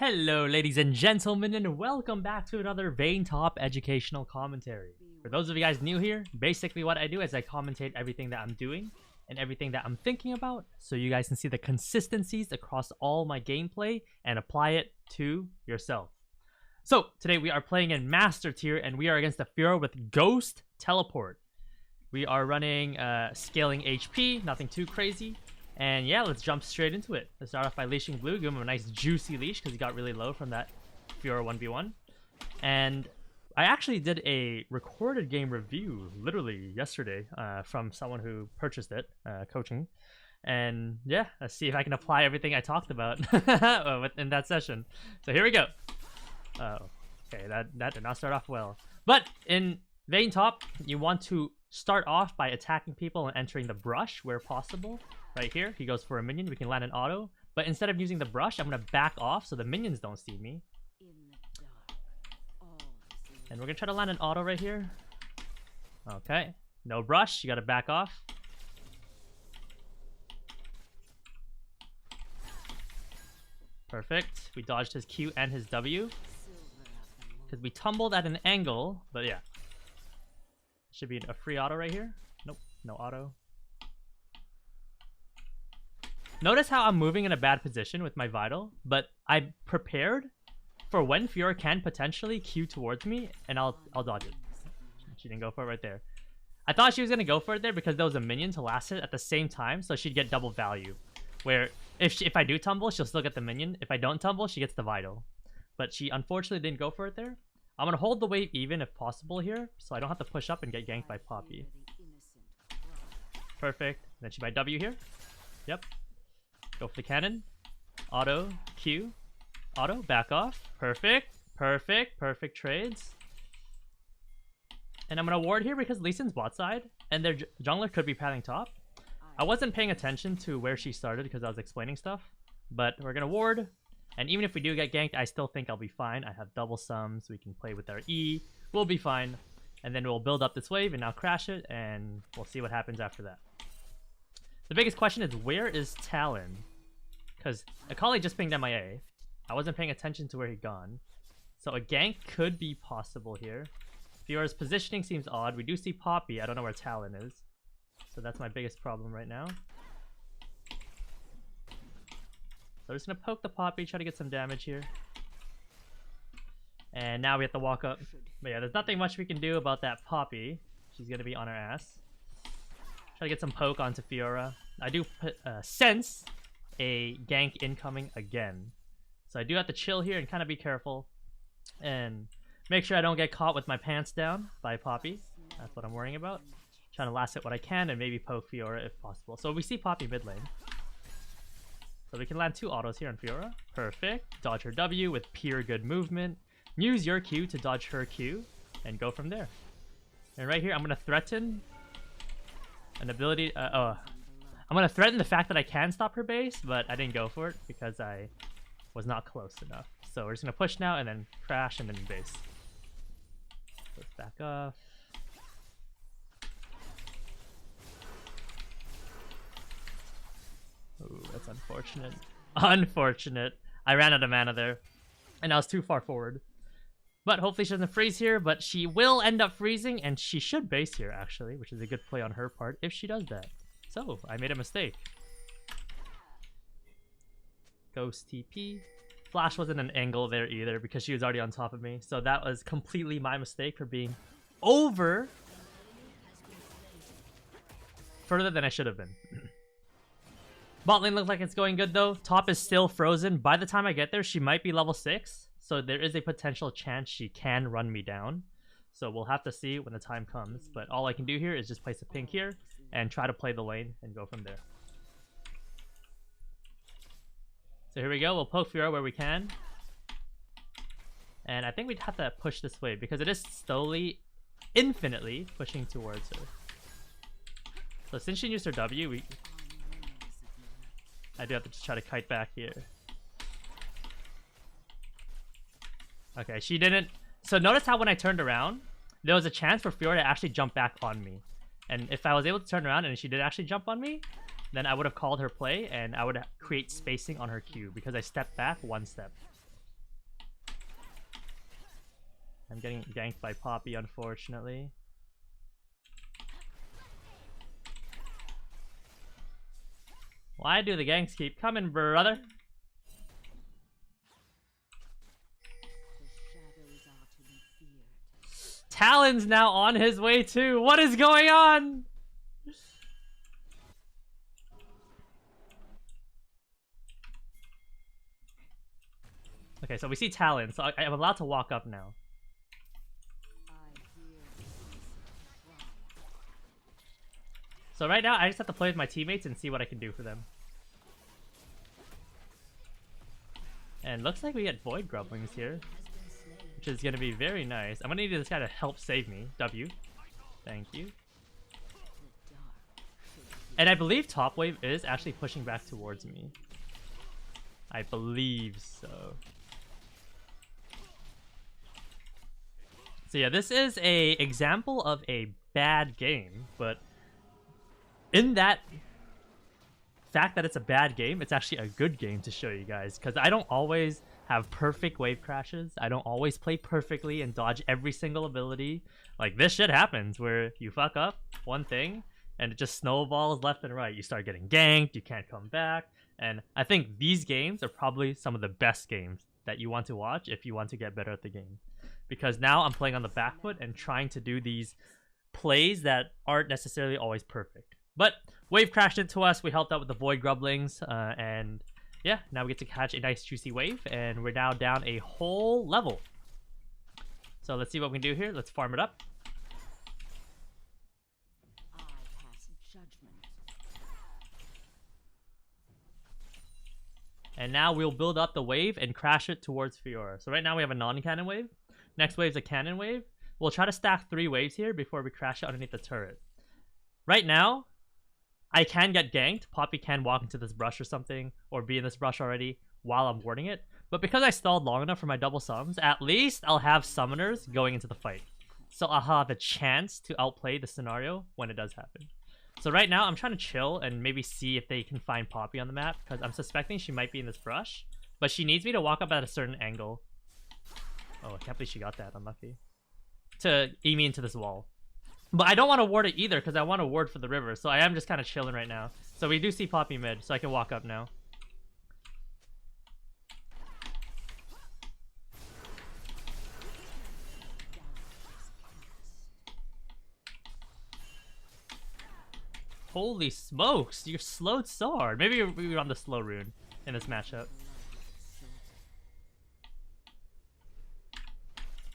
Hello, ladies and gentlemen, and welcome back to another Vayne Top educational commentary. For those of you guys new here, basically what I do is I commentate everything that I'm doing and everything that I'm thinking about, so you guys can see the consistencies across all my gameplay and apply it to yourself. So, today we are playing in Master Tier, and we are against the Fiora with Ghost Teleport. We are running scaling HP, nothing too crazy. And yeah, let's jump straight into it. Let's start off by leashing Blue. Give him a nice juicy leash because he got really low from that Fiora 1v1. And I actually did a recorded game review literally yesterday from someone who purchased it, coaching. And yeah, let's see if I can apply everything I talked about in that session. So here we go. Okay, that did not start off well. But in Vayne Top, you want to start off by attacking people and entering the brush where possible. Right here, he goes for a minion. We can land an auto, but instead of using the brush, I'm gonna back off so the minions don't see me. And we're gonna try to land an auto right here. Okay, no brush. You gotta back off. Perfect. We dodged his Q and his W because we tumbled at an angle. But yeah, should be a free auto right here. Nope, no auto. Notice how I'm moving in a bad position with my Vital, but I prepared for when Fiora can potentially Q towards me, and I'll dodge it. She didn't go for it right there. I thought she was going to go for it there because there was a minion to last it at the same time, so she'd get double value. Where if I do tumble, she'll still get the minion. If I don't tumble, she gets the Vital. But she unfortunately didn't go for it there. I'm going to hold the wave even if possible here, so I don't have to push up and get ganked by Poppy. Perfect. Then she might W here. Yep. Go for the cannon. Auto. Q. Auto. Back off. Perfect. Perfect. Perfect trades. And I'm going to ward here because Lee Sin's bot side. And their jungler could be pathing top. I wasn't paying attention to where she started because I was explaining stuff. But we're going to ward. And even if we do get ganked, I still think I'll be fine. I have double sums. We can play with our E. We'll be fine. And then we'll build up this wave and now crash it. And we'll see what happens after that. The biggest question is, where is Talon? Because Akali just pinged MIA. I wasn't paying attention to where he'd gone. So a gank could be possible here. Fiora's positioning seems odd. We do see Poppy. I don't know where Talon is. So that's my biggest problem right now. So we're just going to poke the Poppy, try to get some damage here. And now we have to walk up. But yeah, there's nothing much we can do about that Poppy. She's going to be on our ass. Try to get some poke onto Fiora. I do sense a gank incoming again. So I do have to chill here and kind of be careful. And make sure I don't get caught with my pants down by Poppy. That's what I'm worrying about. Trying to last hit what I can and maybe poke Fiora if possible. So we see Poppy mid lane. So we can land 2 autos here on Fiora. Perfect. Dodge her W with pure good movement. Use your Q to dodge her Q. And go from there. And right here, I'm going to threaten an ability. I'm gonna threaten the fact that I can stop her base, but I didn't go for it because I was not close enough. So we're just gonna push now and then crash and then base. Let's back off. Ooh, that's unfortunate. Unfortunate. I ran out of mana there, and I was too far forward. But hopefully she doesn't freeze here, but she will end up freezing, and she should base here, actually, which is a good play on her part if she does that. So, I made a mistake. Ghost TP. Flash wasn't an angle there either because she was already on top of me. So that was completely my mistake for being over further than I should have been. Bot lane looks like it's going good though. Top is still frozen. By the time I get there, she might be level 6. So there is a potential chance she can run me down. So we'll have to see when the time comes. But all I can do here is just place a pink here and try to play the lane and go from there. So here we go. We'll poke Fiora where we can. And I think we'd have to push this way because it is slowly, infinitely pushing towards her. So since she used her W, I do have to just try to kite back here. Okay, she didn't. So notice how when I turned around, there was a chance for Fiora to actually jump back on me. And if I was able to turn around and she did actually jump on me, then I would have called her play and I would create spacing on her Q because I stepped back 1 step. I'm getting ganked by Poppy, unfortunately. Why do the ganks keep coming, brother? Talon's now on his way too. What is going on? Okay, so we see Talon, so I'm allowed to walk up now. So right now, I just have to play with my teammates and see what I can do for them. And looks like we get Void Grubblings here, which is going to be very nice. I'm going to need this guy to help save me. W. Thank you. And I believe Top Wave is actually pushing back towards me. I believe so. So yeah, this is a example of a bad game, but in that fact that it's a bad game, it's actually a good game to show you guys, because I don't always have perfect wave crashes. I don't always play perfectly and dodge every single ability. Like, this shit happens where you fuck up one thing and it just snowballs left and right. You start getting ganked, you can't come back. And I think these games are probably some of the best games that you want to watch if you want to get better at the game. Because now I'm playing on the back foot and trying to do these plays that aren't necessarily always perfect. But wave crashed into us, we helped out with the Void Grubblings, and yeah, now we get to catch a nice juicy wave, and we're now down a whole level. So let's see what we can do here. Let's farm it up. And now we'll build up the wave and crash it towards Fiora. So right now we have a non-cannon wave. Next wave is a cannon wave. We'll try to stack 3 waves here before we crash it underneath the turret. Right now, I can get ganked. Poppy can walk into this brush or something, or be in this brush already while I'm warding it. But because I stalled long enough for my double summons, at least I'll have summoners going into the fight. So I'll have a chance to outplay the scenario when it does happen. So right now, I'm trying to chill and maybe see if they can find Poppy on the map, because I'm suspecting she might be in this brush. But she needs me to walk up at a certain angle. Oh, I can't believe she got that. Unlucky. To E me into this wall. But I don't want to ward it either, because I want to ward for the river. So I am just kind of chilling right now. So we do see Poppy mid, so I can walk up now. Holy smokes, you're slowed so hard. Maybe we were on the slow rune in this matchup.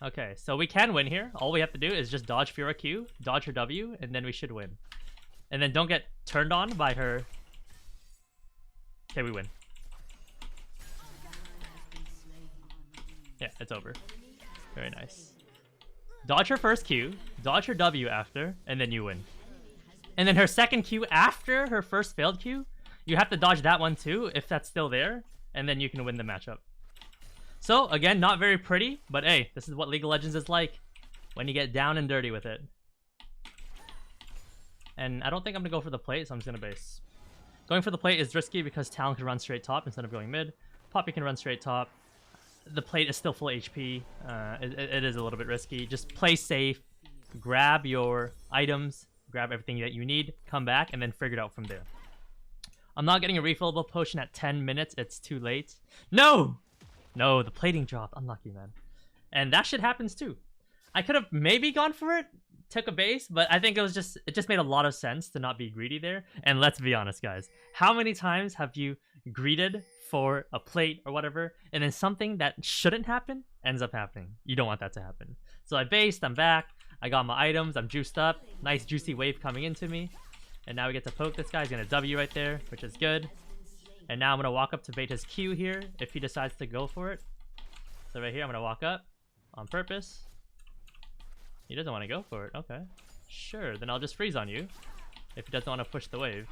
Okay, so we can win here. All we have to do is just dodge Fiora Q, dodge her W, and then we should win. And then don't get turned on by her. Okay, we win. Yeah, it's over. Very nice. Dodge her first Q, dodge her W after, and then you win. And then her second Q after her first failed Q, you have to dodge that one too, if that's still there, and then you can win the matchup. So, again, not very pretty, but hey, this is what League of Legends is like when you get down and dirty with it. And I don't think I'm going to go for the plate, so I'm just going to base. Going for the plate is risky because Talon can run straight top instead of going mid. Poppy can run straight top. The plate is still full HP. It is a little bit risky. Just play safe, grab your items, grab everything that you need, come back, and then figure it out from there. I'm not getting a refillable potion at 10 minutes. It's too late. No! No, the plating dropped. Unlucky, man. And that shit happens too. I could have maybe gone for it, took a base, but I think it just made a lot of sense to not be greedy there. And let's be honest, guys. How many times have you greeted for a plate or whatever, and then something that shouldn't happen ends up happening? You don't want that to happen. So I based, I'm back, I got my items, I'm juiced up. Nice juicy wave coming into me. And now we get to poke this guy. He's gonna W right there, which is good. And now I'm going to walk up to bait his Q here if he decides to go for it. So right here, I'm going to walk up on purpose. He doesn't want to go for it. Okay. Sure, then I'll just freeze on you if he doesn't want to push the wave.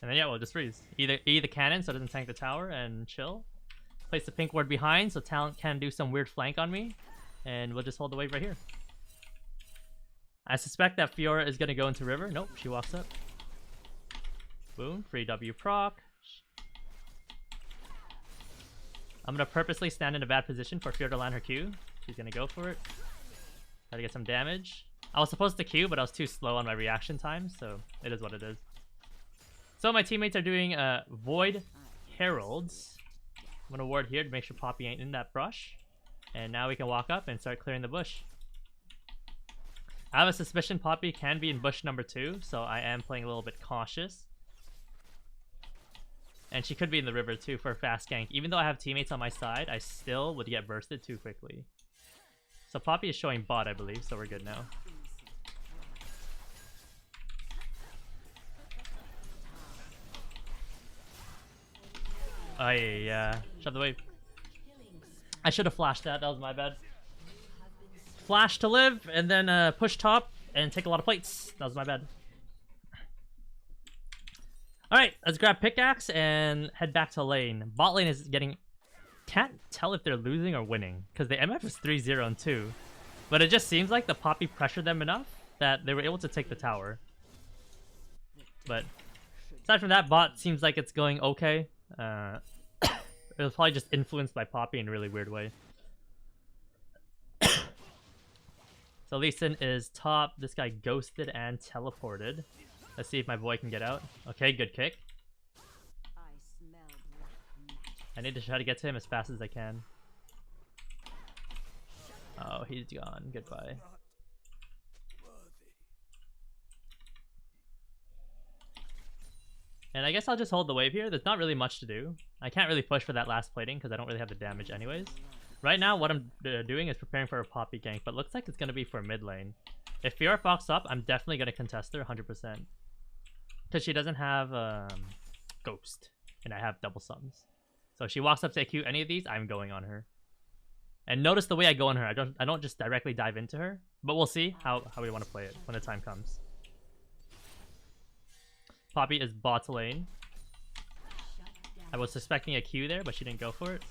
And then yeah, we'll just freeze. Either E the cannon so it doesn't tank the tower and chill. Place the pink ward behind so Talent can do some weird flank on me. And we'll just hold the wave right here. I suspect that Fiora is going to go into river. Nope, she walks up. Boom, free W proc. I'm gonna purposely stand in a bad position for Fear to land her Q. She's gonna go for it. Try to get some damage. I was supposed to Q, but I was too slow on my reaction time, so it is what it is. So my teammates are doing Void Heralds. I'm gonna ward here to make sure Poppy ain't in that brush. And now we can walk up and start clearing the bush. I have a suspicion Poppy can be in bush number 2, so I am playing a little bit cautious. And she could be in the river too for a fast gank. Even though I have teammates on my side, I still would get bursted too quickly. So Poppy is showing bot, I believe, so we're good now. Oh yeah, shove the wave. I should have flashed that was my bad. Flash to live, and then push top, and take a lot of plates. That was my bad. Alright, let's grab pickaxe and head back to lane. Bot lane is getting... Can't tell if they're losing or winning, because the MF is 3-0 and 2. But it just seems like the Poppy pressured them enough that they were able to take the tower. But aside from that, bot seems like it's going okay. It was probably just influenced by Poppy in a really weird way. So Lee Sin is top. This guy ghosted and teleported. Let's see if my boy can get out. Okay, good kick. I need to try to get to him as fast as I can. Oh, he's gone. Goodbye. And I guess I'll just hold the wave here. There's not really much to do. I can't really push for that last plating because I don't really have the damage anyways. Right now, what I'm doing is preparing for a Poppy gank, but looks like it's going to be for mid lane. If Fiora fox up, I'm definitely going to contest her 100%. Because she doesn't have Ghost, and I have double sums. So if she walks up to AQ any of these, I'm going on her. And notice the way I go on her. I don't just directly dive into her, but we'll see how we want to play it when the time comes. Poppy is bot lane. I was suspecting a Q there, but she didn't go for it.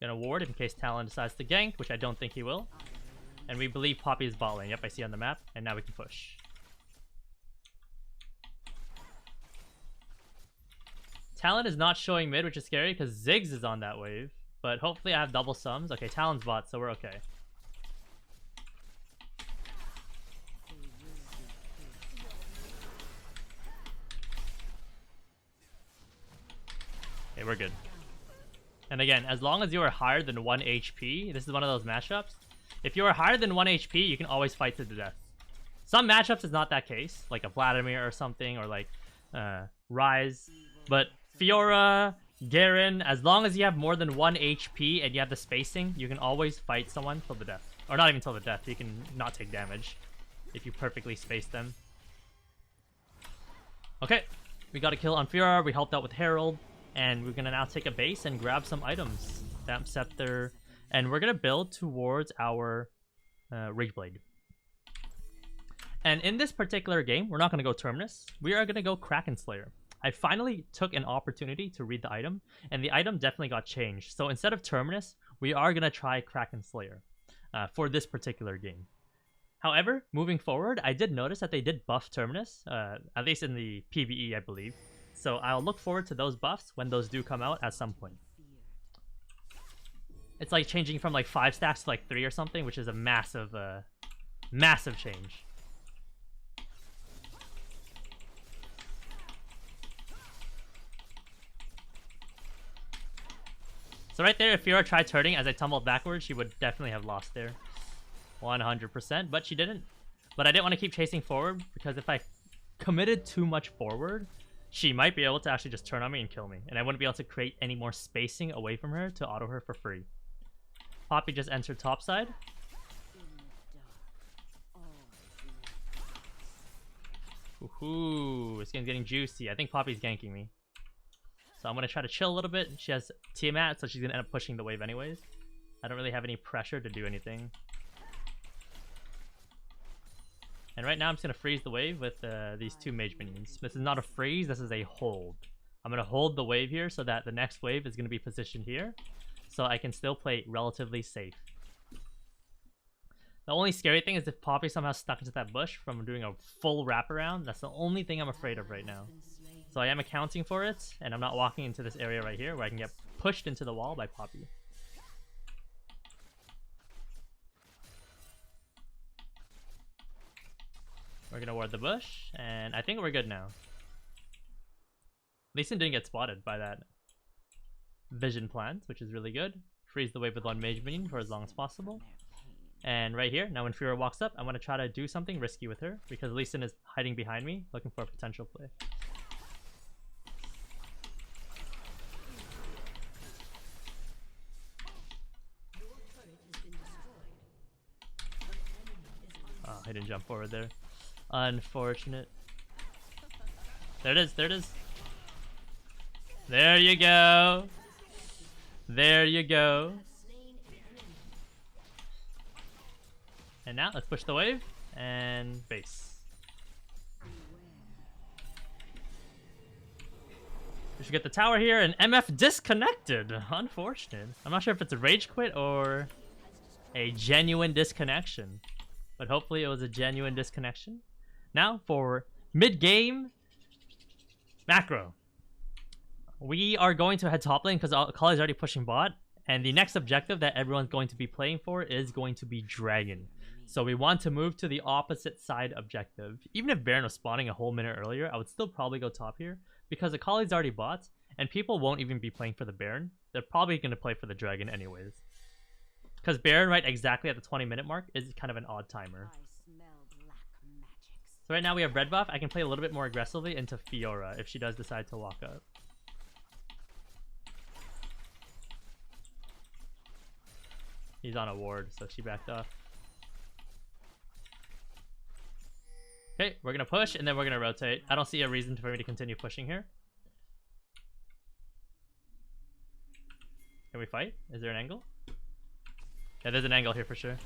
Gonna ward in case Talon decides to gank, which I don't think he will. And we believe Poppy is bot lane. Yep, I see on the map. And now we can push. Talon is not showing mid, which is scary because Ziggs is on that wave. But hopefully I have double sums. Okay, Talon's bot, so we're okay. Okay, we're good. And again, as long as you are higher than 1 HP, this is one of those matchups. If you are higher than 1 HP, you can always fight to the death. Some matchups is not that case, like a Vladimir or something, or like Ryze. But Fiora, Garen, as long as you have more than 1 HP and you have the spacing, you can always fight someone till the death. Or not even till the death, you can not take damage if you perfectly space them. Okay, we got a kill on Fiora, we helped out with Herald. And we're gonna now take a base and grab some items. Damp Scepter. And we're gonna build towards our Rageblade. And in this particular game, we're not gonna go Terminus. We are gonna go Kraken Slayer. I finally took an opportunity to read the item, and the item definitely got changed. So instead of Terminus, we are gonna try Kraken Slayer for this particular game. However, moving forward, I did notice that they did buff Terminus, at least in the PvE, I believe. So I'll look forward to those buffs when those do come out at some point. It's like changing from like 5 stacks to like 3 or something, which is a massive, massive change. So right there, if Fiora tried turning as I tumbled backwards, she would definitely have lost there. 100%, but she didn't. But I didn't want to keep chasing forward, because if I committed too much forward, she might be able to actually just turn on me and kill me. And I wouldn't be able to create any more spacing away from her to auto her for free. Poppy just entered topside. Ooh, this game's getting juicy. I think Poppy's ganking me. So I'm going to try to chill a little bit. She has Tiamat, so she's going to end up pushing the wave anyways. I don't really have any pressure to do anything. And right now I'm just going to freeze the wave with these 2 mage minions. This is not a freeze, this is a hold. I'm going to hold the wave here so that the next wave is going to be positioned here. So I can still play relatively safe. The only scary thing is if Poppy somehow stuck into that bush from doing a full wraparound. That's the only thing I'm afraid of right now. So I am accounting for it, and I'm not walking into this area right here where I can get pushed into the wall by Poppy. We're gonna ward the bush, and I think we're good now. Lee Sin didn't get spotted by that vision plant, which is really good. Freeze the wave with one mage minion for as long as possible. And right here, now when Fiora walks up, I want to try to do something risky with her because Lee Sin is hiding behind me, looking for a potential play. Oh, I didn't jump forward there. Unfortunate. There it is, there it is. There you go. There you go. And now let's push the wave and base. We should get the tower here, and MF disconnected. Unfortunate. I'm not sure if it's a rage quit or a genuine disconnection, but hopefully it was a genuine disconnection. Now for mid-game macro. We are going to head top lane because Kali's already pushing bot, and the next objective that everyone's going to be playing for is going to be Dragon. So we want to move to the opposite side objective. Even if Baron was spawning a whole minute earlier, I would still probably go top here because the Kali's already bot, and people won't even be playing for the Baron. They're probably going to play for the Dragon anyways. Because Baron right exactly at the 20-minute mark is kind of an odd timer. So right now we have red buff. I can play a little bit more aggressively into Fiora if she does decide to walk up. He's on a ward, so she backed off. Okay, we're gonna push and then we're gonna rotate. I don't see a reason for me to continue pushing here. Can we fight? Is there an angle? Yeah, there's an angle here for sure.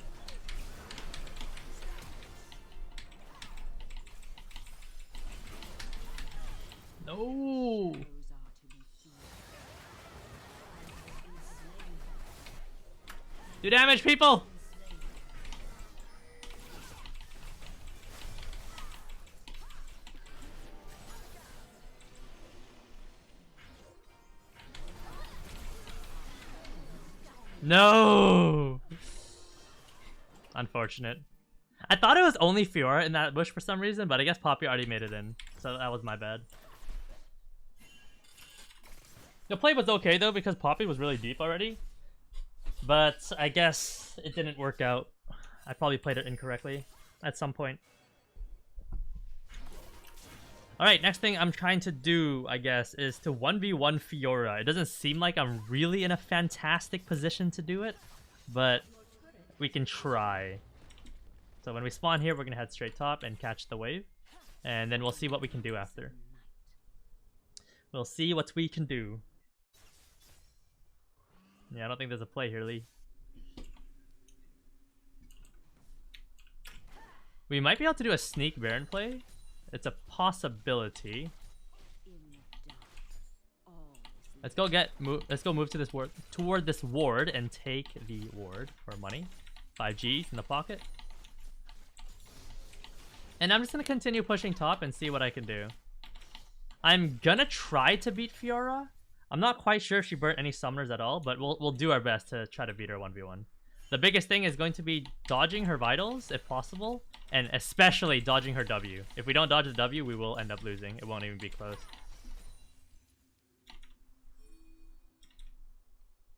No! Do damage, people! No! Unfortunate. I thought it was only Fiora in that bush for some reason, but I guess Poppy already made it in, so that was my bad. The play was okay though because Poppy was really deep already. But I guess it didn't work out. I probably played it incorrectly at some point. Alright, next thing I'm trying to do, I guess, is to 1v1 Fiora. It doesn't seem like I'm really in a fantastic position to do it, but we can try. So when we spawn here, we're going to head straight top and catch the wave. And then we'll see what we can do after. We'll see what we can do. Yeah, I don't think there's a play here, Lee. We might be able to do a sneak Baron play. It's a possibility. Let's go move to this ward, toward this ward and take the ward for money. 5 Gs in the pocket. And I'm just gonna continue pushing top and see what I can do. I'm gonna try to beat Fiora. I'm not quite sure if she burnt any summoners at all, but we'll do our best to try to beat her 1v1. The biggest thing is going to be dodging her vitals if possible, and especially dodging her W. If we don't dodge the W, we will end up losing. It won't even be close.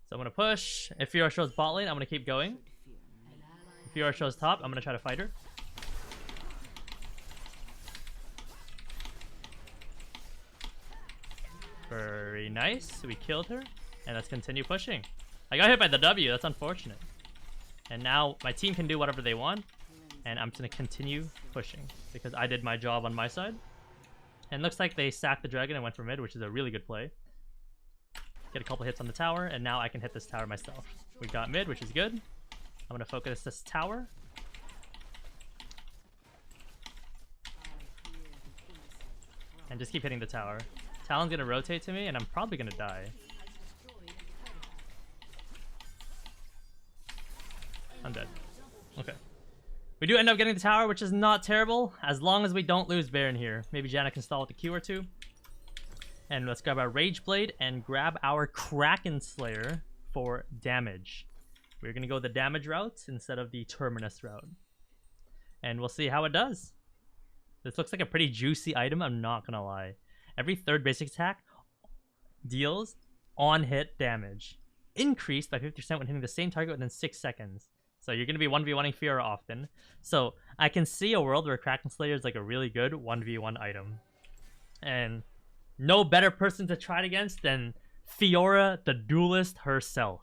So I'm gonna push. If Fiora shows bot lane, I'm gonna keep going. If Fiora shows top, I'm gonna try to fight her. Very nice. We killed her. And let's continue pushing. I got hit by the W. That's unfortunate. And now my team can do whatever they want. And I'm just going to continue pushing. Because I did my job on my side. And looks like they sacked the dragon and went for mid, which is a really good play. Get a couple hits on the tower. And now I can hit this tower myself. We got mid, which is good. I'm going to focus this tower. And just keep hitting the tower. Talon's gonna rotate to me, and I'm probably gonna die. I'm dead. Okay. We do end up getting the tower, which is not terrible, as long as we don't lose Baron here. Maybe Janna can stall with the Q or two. And let's grab our Rage Blade and grab our Kraken Slayer for damage. We're going to go the damage route instead of the Terminus route. And we'll see how it does. This looks like a pretty juicy item, I'm not going to lie. Every third basic attack deals on-hit damage. Increased by 50% when hitting the same target within 6 seconds. So you're going to be 1v1ing Fiora often. So I can see a world where Kraken Slayer is like a really good 1v1 item. And no better person to try it against than Fiora, the duelist herself.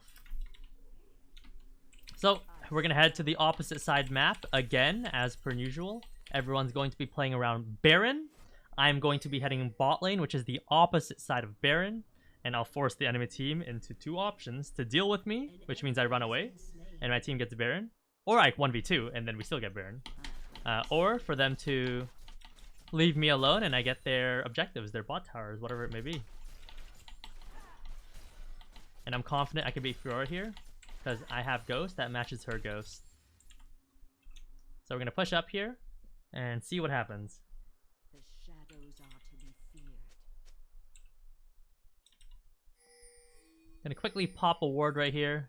So we're going to head to the opposite side map again, as per usual. Everyone's going to be playing around Baron. I'm going to be heading bot lane, which is the opposite side of Baron. And I'll force the enemy team into 2 options to deal with me, which means I run away and my team gets Baron. Or I 1v2 and then we still get Baron. Or for them to leave me alone and I get their objectives, their bot towers, whatever it may be. And I'm confident I can beat Fiora here, because I have Ghost that matches her Ghost. So we're going to push up here and see what happens. The shadows are to be feared. Gonna quickly pop a ward right here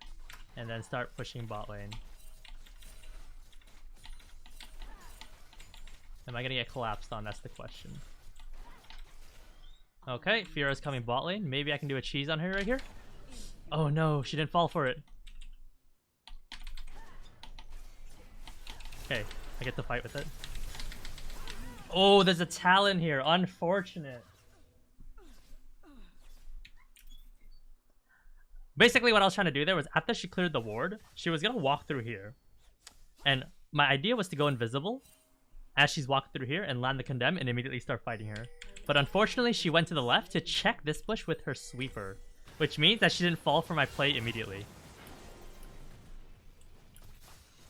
and then start pushing bot lane. Am I gonna get collapsed on? That's the question. Okay, Fiora's coming bot lane. Maybe I can do a cheese on her right here. Oh no, she didn't fall for it. Okay, I get to fight with it. Oh, there's a Talon here. Unfortunate. Basically, what I was trying to do there was after she cleared the ward, she was going to walk through here. And my idea was to go invisible as she's walking through here and land the condemn and immediately start fighting her. But unfortunately, she went to the left to check this bush with her sweeper, which means that she didn't fall for my play immediately.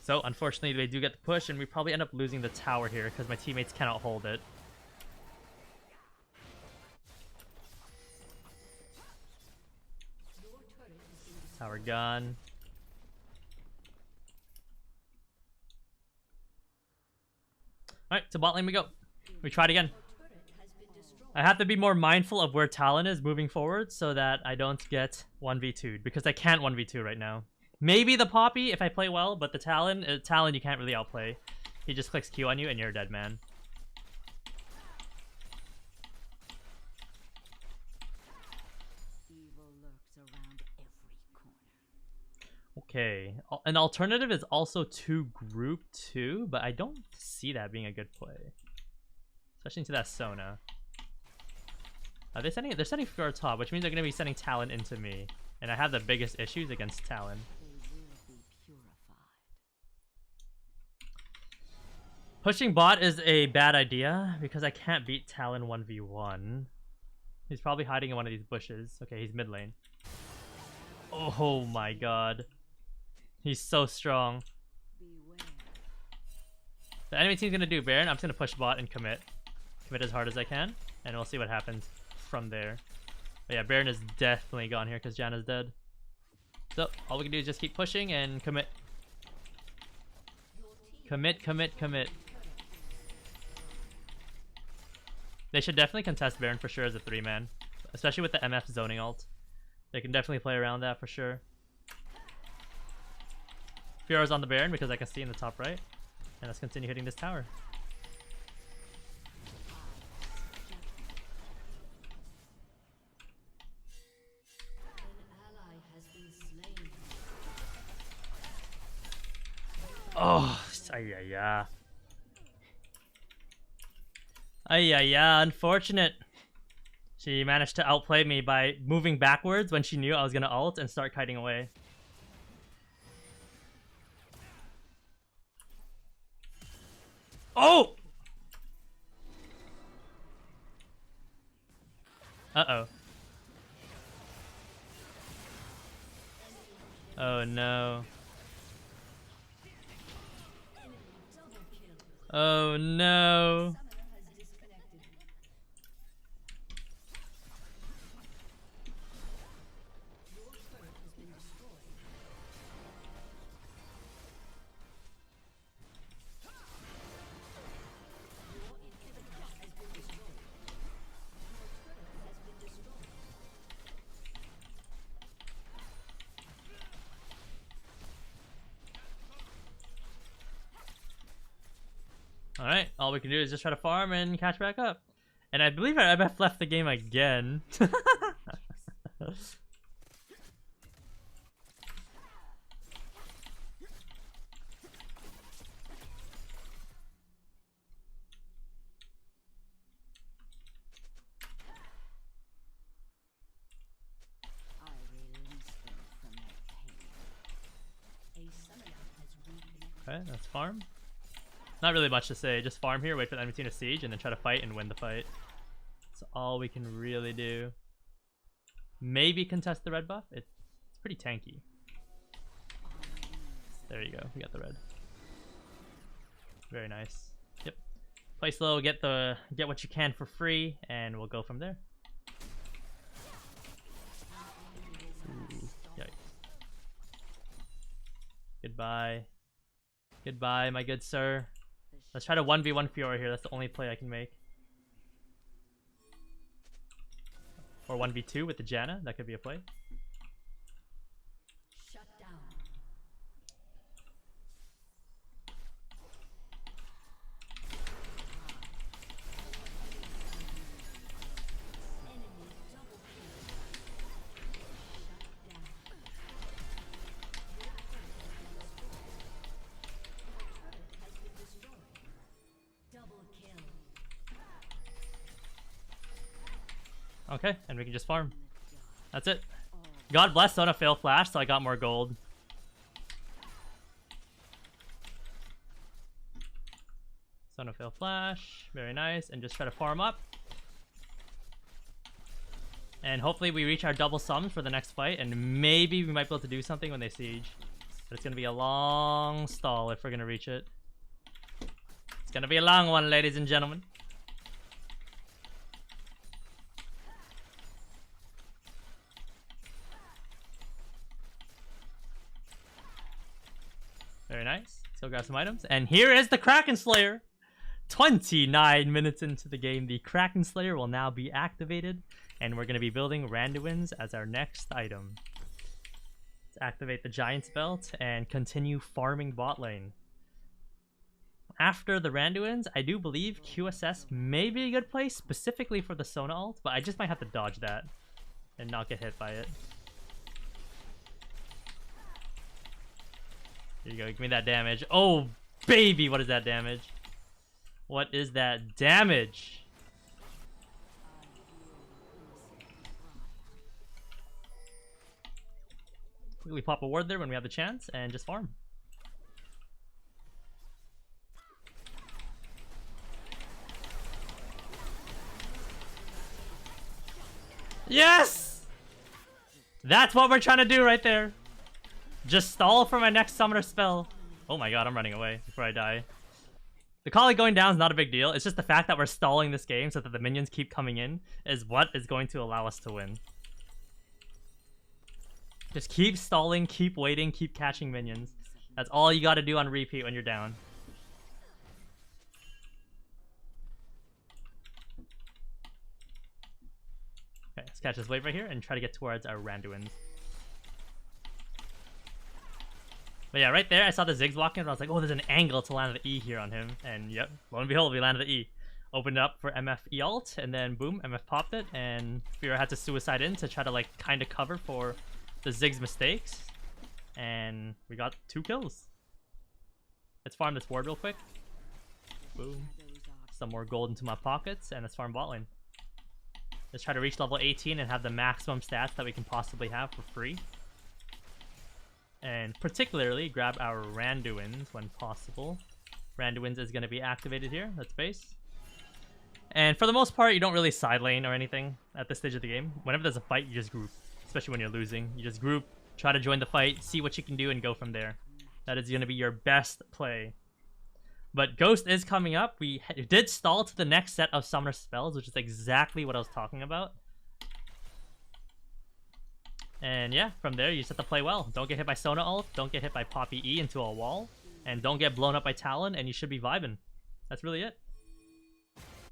So, unfortunately, they do get the push, and we probably end up losing the tower here because my teammates cannot hold it. Tower gone. Alright, to bot lane we go. We try it again. I have to be more mindful of where Talon is moving forward so that I don't get 1v2'd, because I can't 1v2 right now. Maybe the Poppy if I play well, but the Talon you can't really outplay. He just clicks Q on you and you're a dead man. Evil lurks around every corner. Okay, an alternative is also to group 2, but I don't see that being a good play. Especially into that Sona. They're sending Fiora top, which means they're going to be sending Talon into me. And I have the biggest issues against Talon. They will be purified. Pushing bot is a bad idea because I can't beat Talon 1v1. He's probably hiding in one of these bushes. Okay, he's mid lane. Oh my god. He's so strong. Beware. The enemy team's gonna do Baron. I'm just gonna push bot and commit. Commit as hard as I can. And we'll see what happens from there. But yeah, Baron is definitely gone here because Janna's dead. So all we can do is just keep pushing and commit. Commit, commit, commit. They should definitely contest Baron for sure as a 3-man. Especially with the MF zoning ult. They can definitely play around that for sure. Fiora's on the Baron because I can see in the top right. And let's continue hitting this tower. Oh, ayaya. Ayaya, unfortunate. She managed to outplay me by moving backwards when she knew I was gonna ult and start kiting away. Oh! Uh-oh. Oh no. Oh no. Alright, all we can do is just try to farm and catch back up. And I believe I've left the game again. I release them from their pain. A summoner has reconnected. Okay, that's farm. Not really much to say. Just farm here, wait for the enemy team to siege, and then try to fight and win the fight. That's all we can really do. Maybe contest the red buff. It's pretty tanky. There you go. We got the red. Very nice. Yep. Play slow. Get what you can for free, and we'll go from there. Ooh, yikes. Goodbye. Goodbye, my good sir. Let's try to 1v1 Fiora here. That's the only play I can make. Or 1v2 with the Janna. That could be a play. Shut down. Enemy double kill. Shut down. Turret has been destroyed. Double kill. Okay, and we can just farm. That's it. God bless Sona fail flash, so I got more gold. Sona fail flash, very nice, and just try to farm up. And hopefully we reach our double summons for the next fight, and maybe we might be able to do something when they siege. But it's gonna be a long stall if we're gonna reach it. It's gonna be a long one, ladies and gentlemen. Very nice. Let's go grab some items. And here is the Kraken Slayer. 29 minutes into the game, the Kraken Slayer will now be activated. And we're going to be building Randuin's as our next item. Let's activate the Giant's Belt and continue farming bot lane. After the Randuin's, I do believe QSS may be a good place, specifically for the Sona ult. But I just might have to dodge that and not get hit by it. There you go, give me that damage. Oh, baby, what is that damage? What is that damage? Quickly pop a ward there when we have the chance and just farm. Yes! That's what we're trying to do right there. Just stall for my next summoner spell. Oh my god, I'm running away before I die. The colleague going down is not a big deal. It's just the fact that we're stalling this game so that the minions keep coming in is what is going to allow us to win. Just keep stalling, keep waiting, keep catching minions. That's all you gotta do on repeat when you're down. Okay, let's catch this wave right here and try to get towards our Randuin's. But yeah, right there, I saw the Ziggs walking, and I was like, oh, there's an angle to land the E here on him. And yep, lo and behold, we landed the E. Opened up for MF E ult, and then boom, MF popped it, and Fiora had to suicide in to try to like kind of cover for the Ziggs mistakes. And we got 2 kills. Let's farm this ward real quick. Boom. Some more gold into my pockets, and let's farm bot lane. Let's try to reach level 18 and have the maximum stats that we can possibly have for free. And particularly grab our Randuin's when possible. Randuin's is going to be activated here. Let's base. And for the most part, you don't really side lane or anything at this stage of the game. Whenever there's a fight, you just group. Especially when you're losing. You just group, try to join the fight, see what you can do, and go from there. That is going to be your best play. But Ghost is coming up. We did stall to the next set of summoner spells, which is exactly what I was talking about. And yeah, from there, you just have to play well. Don't get hit by Sona ult, don't get hit by Poppy E into a wall, and don't get blown up by Talon, and you should be vibing. That's really it.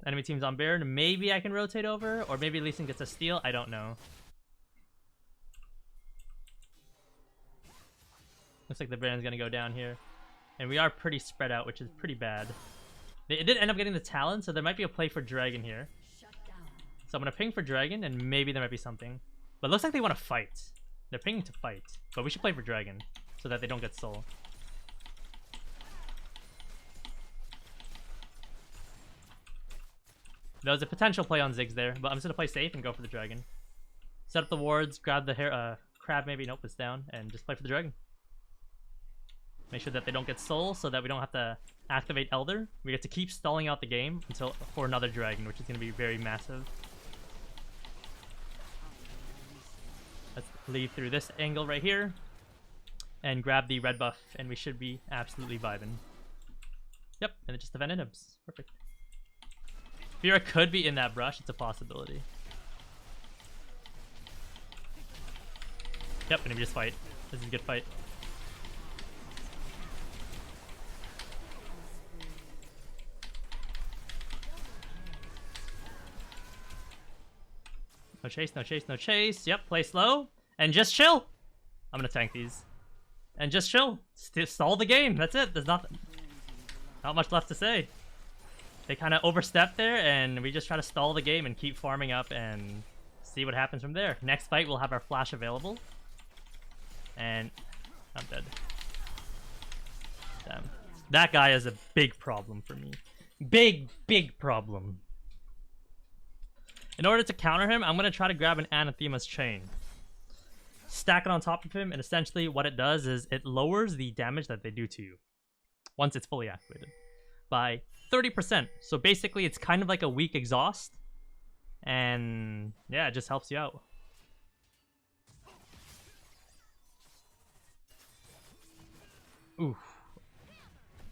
Enemy team's on Baron. Maybe I can rotate over, or maybe Lee Sin gets a steal. I don't know. Looks like the Baron's gonna go down here. And we are pretty spread out, which is pretty bad. They did end up getting the Talon, so there might be a play for Dragon here. So I'm gonna ping for Dragon, and maybe there might be something. But it looks like they want to fight. They're pinging to fight. But we should play for Dragon, so that they don't get soul. There was a potential play on Ziggs there, but I'm just gonna play safe and go for the Dragon. Set up the wards, grab the hair, crab maybe, nope, it's down, and just play for the Dragon. Make sure that they don't get soul, so that we don't have to activate Elder. We get to keep stalling out the game until for another Dragon, which is gonna be very massive. Let's leave through this angle right here, and grab the red buff, and we should be absolutely vibing. Yep, and it's just the Vayne items. Perfect. Vera could be in that brush, it's a possibility. Yep, and we just fight. This is a good fight. No chase, no chase, no chase. Yep, play slow. And just chill. I'm gonna tank these. And just chill. Stall the game. That's it. There's not much left to say. They kind of overstepped there, and we just try to stall the game and keep farming up and see what happens from there. Next fight, we'll have our flash available. And I'm dead. Damn. That guy is a big problem for me. Big problem. In order to counter him, I'm going to try to grab an Anathema's Chain. Stack it on top of him, and essentially what it does is it lowers the damage that they do to you once it's fully activated by 30%. So basically, it's kind of like a weak exhaust. And yeah, it just helps you out. Ooh.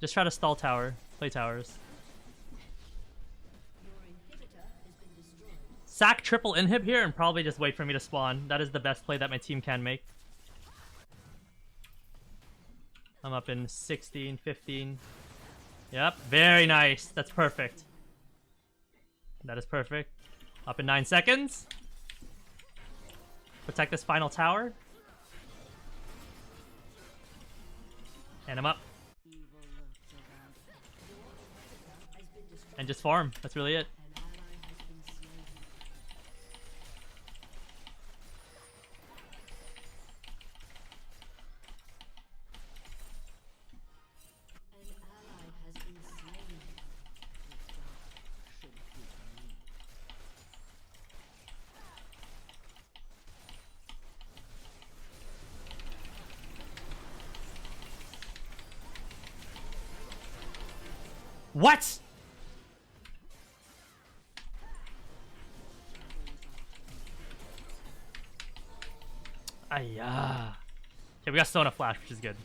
Just try to stall tower. Play towers. Sack triple inhib here and probably just wait for me to spawn. That is the best play that my team can make. I'm up in 16, 15. Yep, very nice. That's perfect. That is perfect. Up in 9 seconds. Protect this final tower. And I'm up. And just farm. That's really it. What? Ayah. Okay, we got Sona Flash, which is good.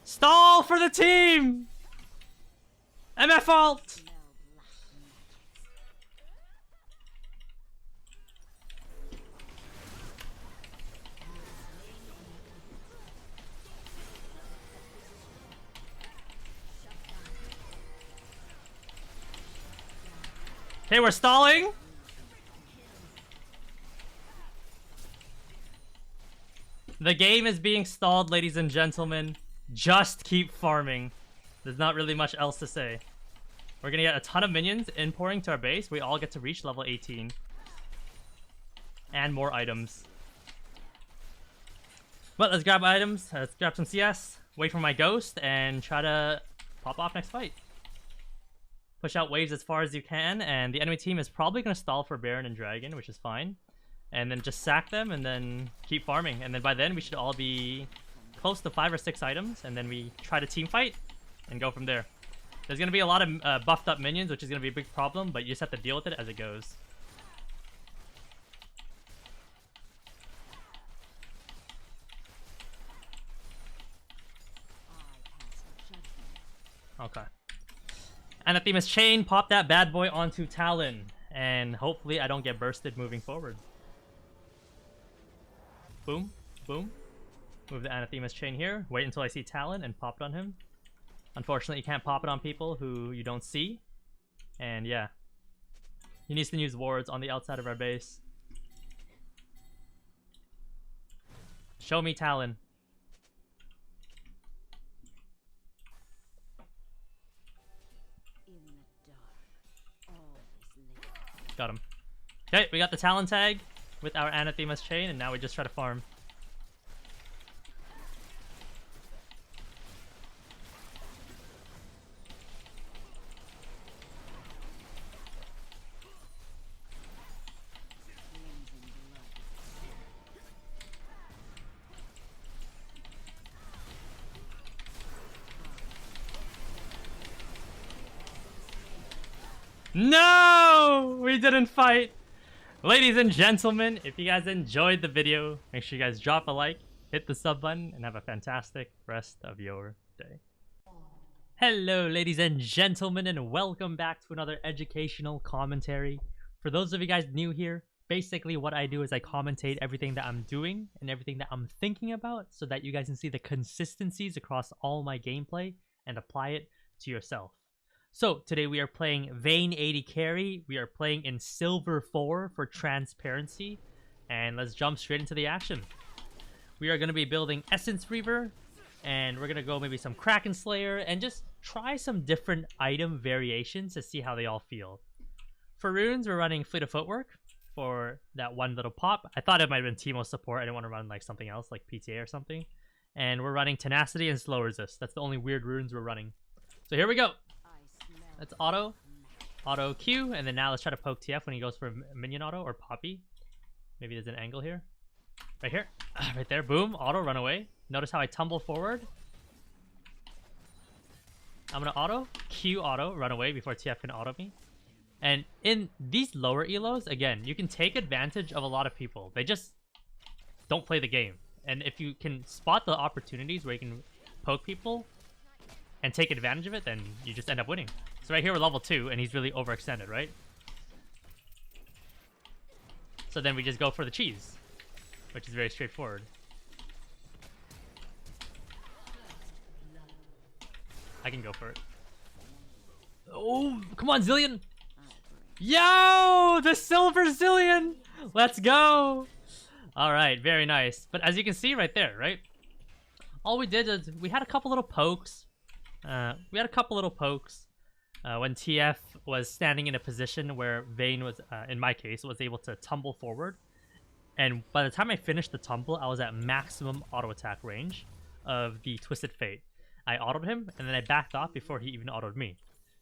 Stall for the team! MF ult! Okay, we're stalling. The game is being stalled, ladies and gentlemen. Just keep farming. There's not really much else to say. We're gonna get a ton of minions pouring to our base. We all get to reach level 18. And more items. But let's grab items. Let's grab some CS. Wait for my ghost and try to pop off next fight. Push out waves as far as you can, and the enemy team is probably going to stall for Baron and Dragon, which is fine. And then just sack them, and then keep farming. And then by then, we should all be close to 5 or 6 items, and then we try to team fight, and go from there. There's going to be a lot of buffed up minions, which is going to be a big problem, but you just have to deal with it as it goes. Okay. Anathema's Chain, pop that bad boy onto Talon. And hopefully I don't get bursted moving forward. Boom, boom. Move the Anathema's Chain here. Wait until I see Talon and pop it on him. Unfortunately, you can't pop it on people who you don't see. And yeah. He needs to use wards on the outside of our base. Show me Talon. In the dark, all is laid. Got him. Okay, we got the Talon tag with our Anathema's chain, and now we just try to farm. No! We didn't fight! Ladies and gentlemen, if you guys enjoyed the video, make sure you guys drop a like, hit the sub button, and have a fantastic rest of your day. Hello, ladies and gentlemen, and welcome back to another educational commentary. For those of you guys new here, basically what I do is I commentate everything that I'm doing and everything that I'm thinking about so that you guys can see the consistencies across all my gameplay and apply it to yourself. So today we are playing Vayne 80 carry. We are playing in silver 4 for transparency, and let's jump straight into the action. We are going to be building Essence Reaver, and we're going to go maybe some Kraken Slayer and just try some different item variations to see how they all feel. For runes, we're running Fleet of Footwork for that one little pop. I thought it might have been Teemo support. I didn't want to run like something else like PTA or something. And we're running Tenacity and Slow Resist. That's the only weird runes we're running. So here we go. Let's auto Q, and then now let's try to poke TF when he goes for minion auto or Poppy. Maybe there's an angle here. Right here. Right there. Boom. Auto, run away. Notice how I tumble forward. I'm going to auto. Q auto, run away before TF can auto me. And in these lower elos, again, you can take advantage of a lot of people. They just don't play the game. And if you can spot the opportunities where you can poke people and take advantage of it, then you just end up winning. So right here we're level 2, and he's really overextended, right? So then we just go for the cheese, which is very straightforward. I can go for it. Oh, come on, Zillion! Yo! The silver Zillion! Let's go! Alright, very nice. But as you can see right there, right? All we did is we had a couple little pokes. When TF was standing in a position where Vayne was, in my case, was able to tumble forward. And by the time I finished the tumble, I was at maximum auto attack range of the Twisted Fate. I autoed him, and then I backed off before he even autoed me.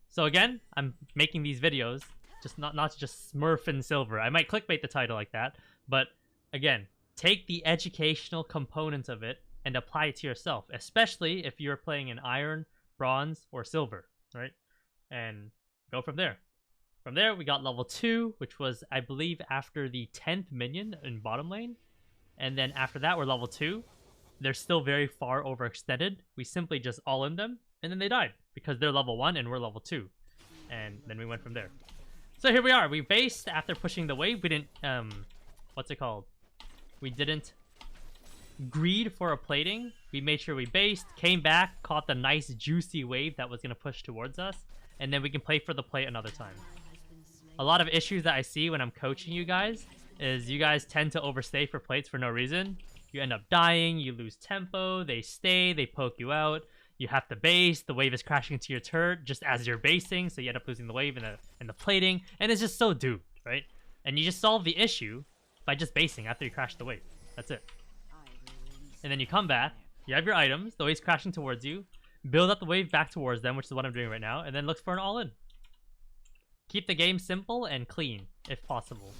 So again, I'm making these videos, just not just Smurf and Silver. I might clickbait the title like that, but again, take the educational components of it and apply it to yourself, especially if you're playing in Iron, Bronze, or Silver, right? And go from there. From there, we got level 2, which was, I believe, after the 10th minion in bottom lane. And then after that, we're level 2. They're still very far overextended. We simply just all in them, and then they died because they're level 1 and we're level 2. And then we went from there. So here we are. We based after pushing the wave. We didn't, what's it called? We didn't greed for a plating. We made sure we based, came back, caught the nice juicy wave that was going to push towards us, and then we can play for the plate another time. A lot of issues that I see when I'm coaching you guys is you guys tend to overstay for plates for no reason. You end up dying, you lose tempo, they stay, they poke you out, you have to base, the wave is crashing into your turret just as you're basing, so you end up losing the wave in the plating, and it's just so duped, right? And you just solve the issue by just basing after you crash the wave. That's it. And then you come back, you have your items, the wave's crashing towards you, build up the wave back towards them, which is what I'm doing right now, and then look for an all-in. Keep the game simple and clean, if possible.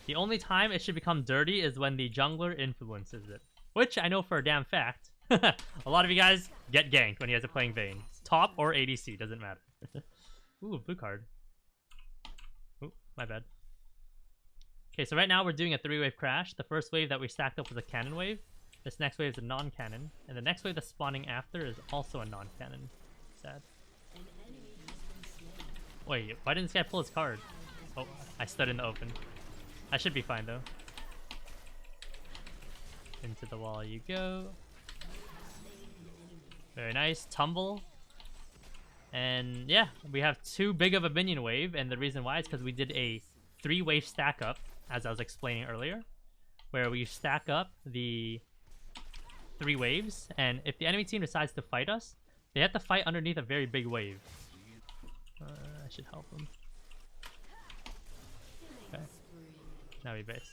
The only time it should become dirty is when the jungler influences it, which I know for a damn fact. A lot of you guys get ganked when you guys are playing Vayne. Top or ADC, doesn't matter. Ooh, blue card. Ooh, my bad. Okay, so right now we're doing a 3-wave crash. The first wave that we stacked up was a cannon wave. This next wave is a non-cannon, and the next wave that's spawning after is also a non-cannon. Sad. Wait, why didn't this guy pull his card? Oh, I stood in the open. I should be fine though. Into the wall you go. Very nice. Tumble. And yeah, we have too big of a minion wave, and the reason why is because we did a 3-wave stack up, as I was explaining earlier, where we stack up the 3 waves, and if the enemy team decides to fight us, they have to fight underneath a very big wave. I should help them. Okay. Now we base.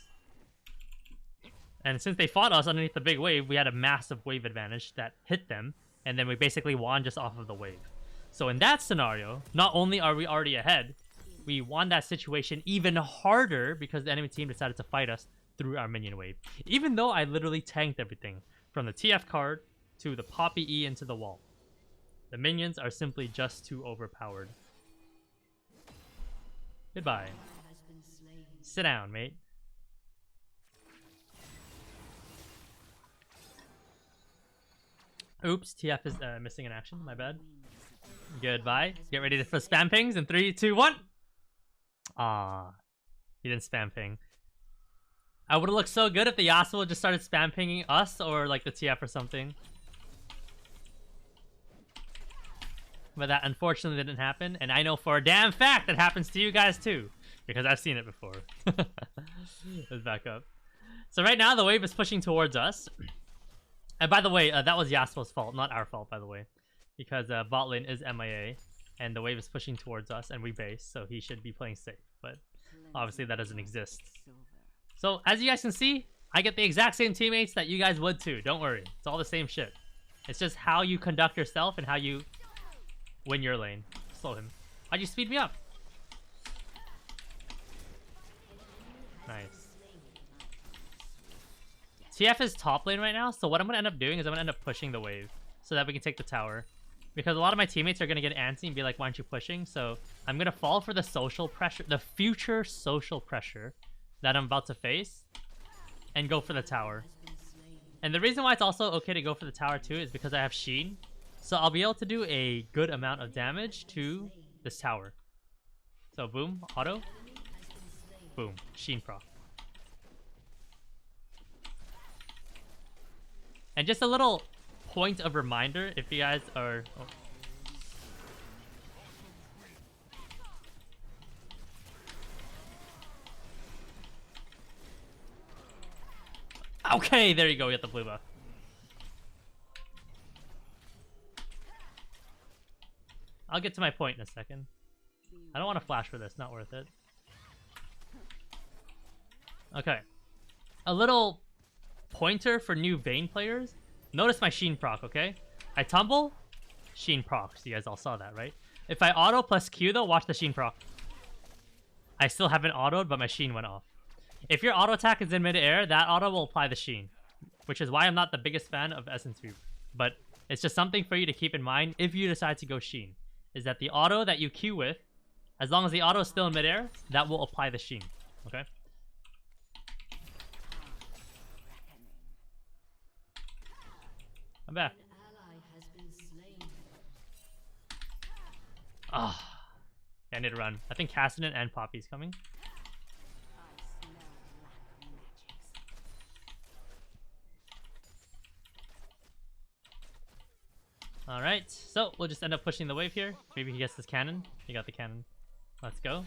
And since they fought us underneath the big wave, we had a massive wave advantage that hit them, and then we basically won just off of the wave. So in that scenario, not only are we already ahead, we won that situation even harder because the enemy team decided to fight us through our minion wave. Even though I literally tanked everything, from the TF card to the Poppy E into the wall. The minions are simply just too overpowered. Goodbye. Sit down, mate. Oops, TF is missing in action. My bad. Goodbye. Get ready for spam pings in 3, 2, 1. Ah, he didn't spam ping. I would have looked so good if the Yasuo just started spam pinging us or like the TF or something. But that unfortunately didn't happen, and I know for a damn fact that happens to you guys too, because I've seen it before. Let's back up. So right now the wave is pushing towards us. And by the way, that was Yasuo's fault, not our fault, by the way. Because bot lane is MIA, and the wave is pushing towards us, and we base, so he should be playing safe. But obviously that doesn't exist. So as you guys can see, I get the exact same teammates that you guys would too. Don't worry, it's all the same shit. It's just how you conduct yourself and how you win your lane. Slow him. Why'd you speed me up? Nice. TF is top lane right now, so what I'm going to end up doing is I'm going to end up pushing the wave so that we can take the tower. Because a lot of my teammates are going to get antsy and be like, why aren't you pushing? So I'm going to fall for the social pressure, the future social pressure that I'm about to face, and go for the tower. And the reason why it's also okay to go for the tower too is because I have Sheen. So I'll be able to do a good amount of damage to this tower. So boom, auto. Boom, Sheen proc. And just a little point of reminder, if you guys are... Oh. Okay, there you go, we got the blue buff. I'll get to my point in a second. I don't want to flash for this, not worth it. Okay. A little pointer for new Vayne players. Notice my Sheen proc, okay? I tumble, Sheen proc. So you guys all saw that, right? If I auto plus Q though, watch the Sheen proc. I still haven't autoed, but my Sheen went off. If your auto attack is in mid-air, that auto will apply the Sheen. Which is why I'm not the biggest fan of Essence Reaver. But it's just something for you to keep in mind if you decide to go Sheen. Is that the auto that you Q with, as long as the auto is still in mid-air, that will apply the Sheen. Okay? I'm back. Ah, yeah, I need to run. I think Cassidy and Poppy's coming. Alright, so we'll just end up pushing the wave here. Maybe he gets this cannon. He got the cannon. Let's go.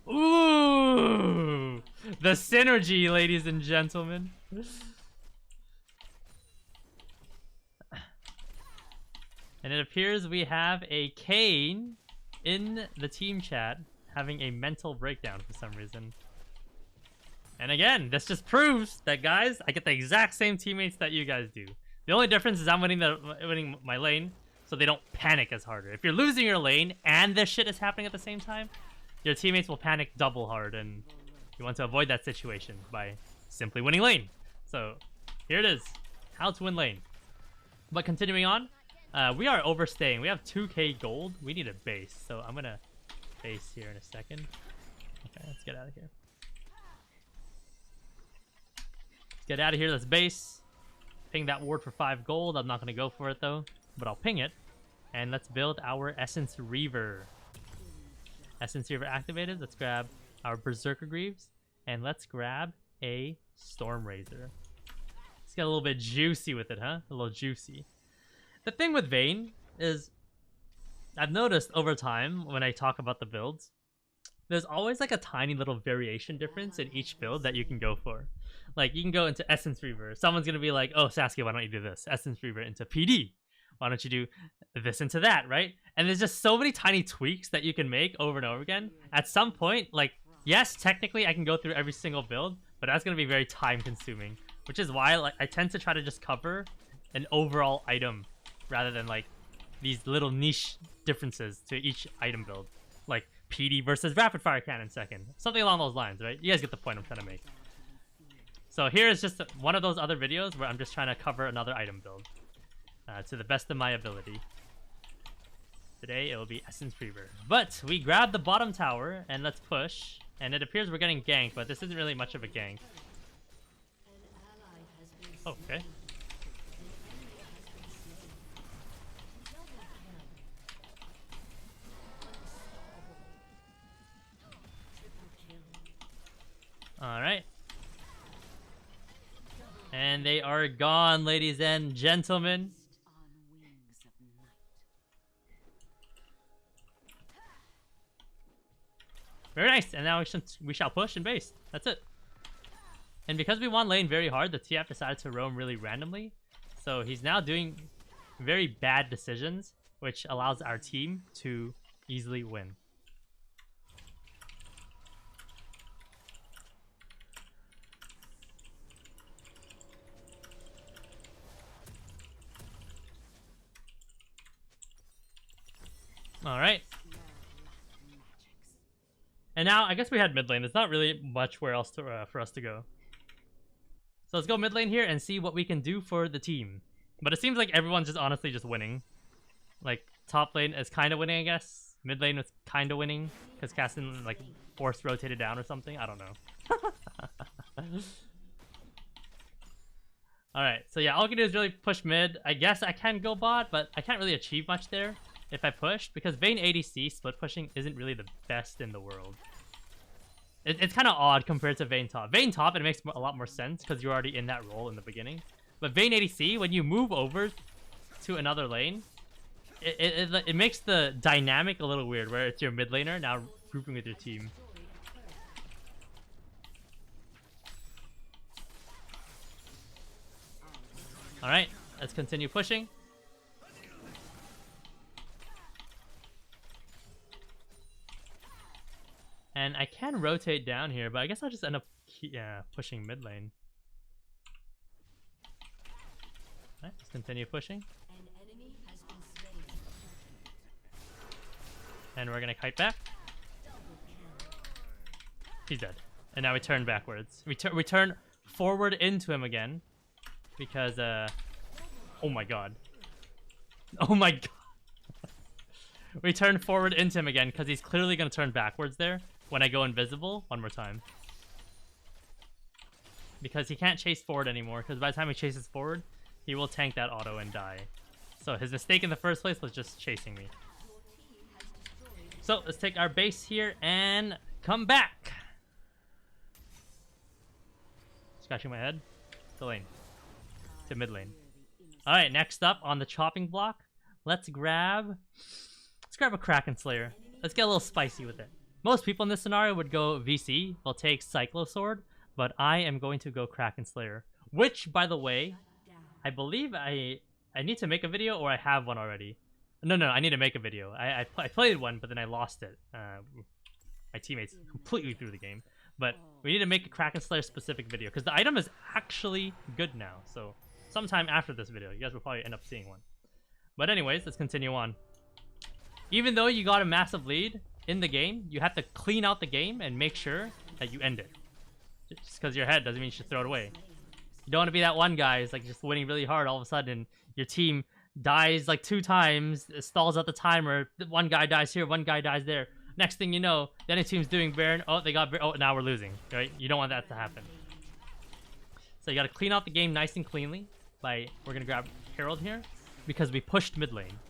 Ooh! The synergy, ladies and gentlemen. And it appears we have a Kane in the team chat having a mental breakdown for some reason. And again, this just proves that, guys, I get the exact same teammates that you guys do. The only difference is I'm winning my lane, so they don't panic as harder. If you're losing your lane and this shit is happening at the same time, your teammates will panic double hard, and you want to avoid that situation by simply winning lane. So here it is, how to win lane. But continuing on, we are overstaying. We have 2k gold. We need a base, so I'm gonna base here in a second. Okay, let's get out of here. Let's get out of here. Let's base. Ping that ward for 5 gold. I'm not gonna go for it though, but I'll ping it. And let's build our Essence Reaver. Essence Reaver activated. Let's grab our Berserker Greaves, and let's grab a Storm Razor. Let's get a little bit juicy with it, huh? A little juicy. The thing with Vayne is, I've noticed over time when I talk about the builds, there's always like a tiny little variation difference in each build that you can go for. Like you can go into Essence Reaver. Someone's gonna be like, "Oh, Sasuke, why don't you do this? Essence Reaver into PD. Why don't you do this into that?" Right? And there's just so many tiny tweaks that you can make over and over again. At some point, like, yes, technically I can go through every single build, but that's gonna be very time consuming. Which is why like I tend to try to just cover an overall item rather than like these little niche differences to each item build. Like PD versus rapid fire cannon second. Something along those lines, right? You guys get the point I'm trying to make. So here is just one of those other videos where I'm just trying to cover another item build to the best of my ability. Today it will be Essence Reaver. But we grab the bottom tower and let's push. And it appears we're getting ganked, but this isn't really much of a gank. Oh, okay. Alright. And they are gone, ladies and gentlemen. Very nice. And now we shall push and base. That's it. And because we won lane very hard, the TF decided to roam really randomly. So he's now doing very bad decisions, which allows our team to easily win. Alright. And now, I guess we had mid lane. There's not really much where else to, for us to go. So let's go mid lane here and see what we can do for the team. But it seems like everyone's just honestly just winning. Like, top lane is kind of winning, I guess. Mid lane is kind of winning. Because Caston, like, force rotated down or something. I don't know. Alright, so yeah, all I can do is really push mid. I guess I can go bot, but I can't really achieve much there if I push. Because Vayne ADC split pushing isn't really the best in the world. It's kind of odd compared to Vayne top. Vayne top, it makes a lot more sense because you're already in that role in the beginning. But Vayne ADC, when you move over to another lane, it makes the dynamic a little weird, where it's your mid laner now grouping with your team. Alright, let's continue pushing. And I can rotate down here, but I guess I'll just end up pushing mid lane. Alright, let's continue pushing. And we're gonna kite back. He's dead. And now we turn backwards. We turn forward into him again. Because, oh my god. Oh my god. We turn forward into him again, because he's clearly gonna turn backwards there. When I go invisible, one more time. Because he can't chase forward anymore, because by the time he chases forward, he will tank that auto and die. So his mistake in the first place was just chasing me. So let's take our base here and come back. Scratching my head. To lane. To mid lane. Alright, next up on the chopping block, let's grab a Kraken Slayer. Let's get a little spicy with it. Most people in this scenario would go VC, they'll take Cyclo Sword, but I am going to go Kraken Slayer. Which, by the way, I believe I need to make a video, or I have one already. No, I need to make a video. I played one, but then I lost it. My teammates completely threw the game. But we need to make a Kraken Slayer specific video, because the item is actually good now. So sometime after this video, you guys will probably end up seeing one. But anyways, let's continue on. Even though you got a massive lead in the game, you have to clean out the game and make sure that you end it. Just because you're ahead doesn't mean you should throw it away. You don't want to be that one guy who's like just winning really hard, all of a sudden your team dies like 2 times, it stalls out the timer, one guy dies here, one guy dies there. Next thing you know, the other team's doing Baron, oh, they got Baron, oh, now we're losing, right? You don't want that to happen. So you gotta clean out the game nice and cleanly we're gonna grab Herald here, because we pushed mid lane.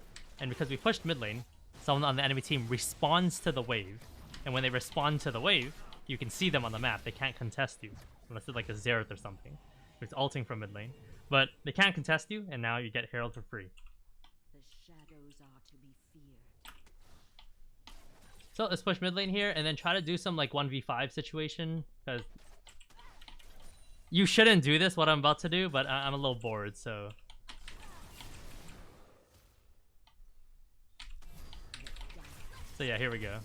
And because we pushed mid lane, someone on the enemy team responds to the wave. And when they respond to the wave, you can see them on the map. They can't contest you. Unless it's like a Xerath or something. It's ulting from mid lane. But they can't contest you, and now you get Herald for free. The shadows are to be feared. So let's push mid lane here and then try to do some like 1v5 situation, because you shouldn't do this, what I'm about to do, but I'm a little bored, so. So yeah, here we go.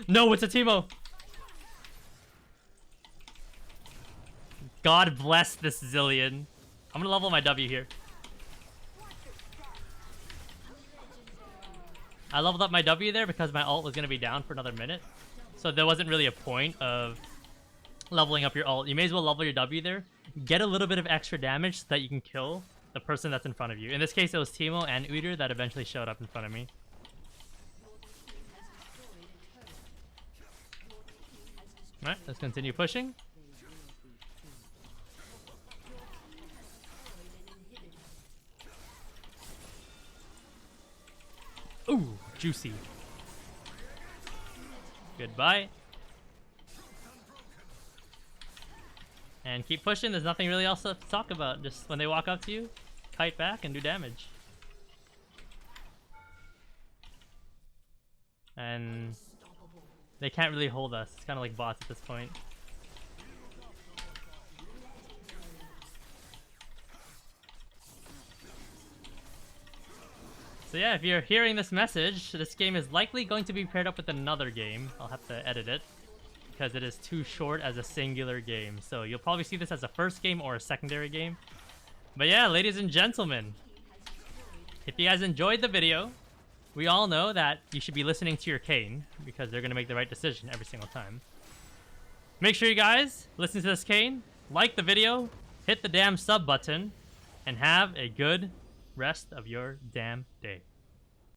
No, it's a Teemo! God bless this Zillion. I'm gonna level my W here. I leveled up my W there because my ult was gonna be down for another minute. So there wasn't really a point of leveling up your ult. You may as well level your W there. Get a little bit of extra damage so that you can kill the person that's in front of you. In this case, it was Teemo and Udyr that eventually showed up in front of me. Alright, let's continue pushing. Ooh, juicy. Goodbye. And keep pushing. There's nothing really else to talk about. Just when they walk up to you, kite back and do damage. And they can't really hold us. It's kind of like bots at this point. So yeah, if you're hearing this message, this game is likely going to be paired up with another game. I'll have to edit it because it is too short as a singular game. So you'll probably see this as a first game or a secondary game. But yeah, ladies and gentlemen, if you guys enjoyed the video, we all know that you should be listening to your Kayn because they're going to make the right decision every single time. Make sure you guys listen to this Kayn, like the video, hit the damn sub button, and have a good rest of your damn day.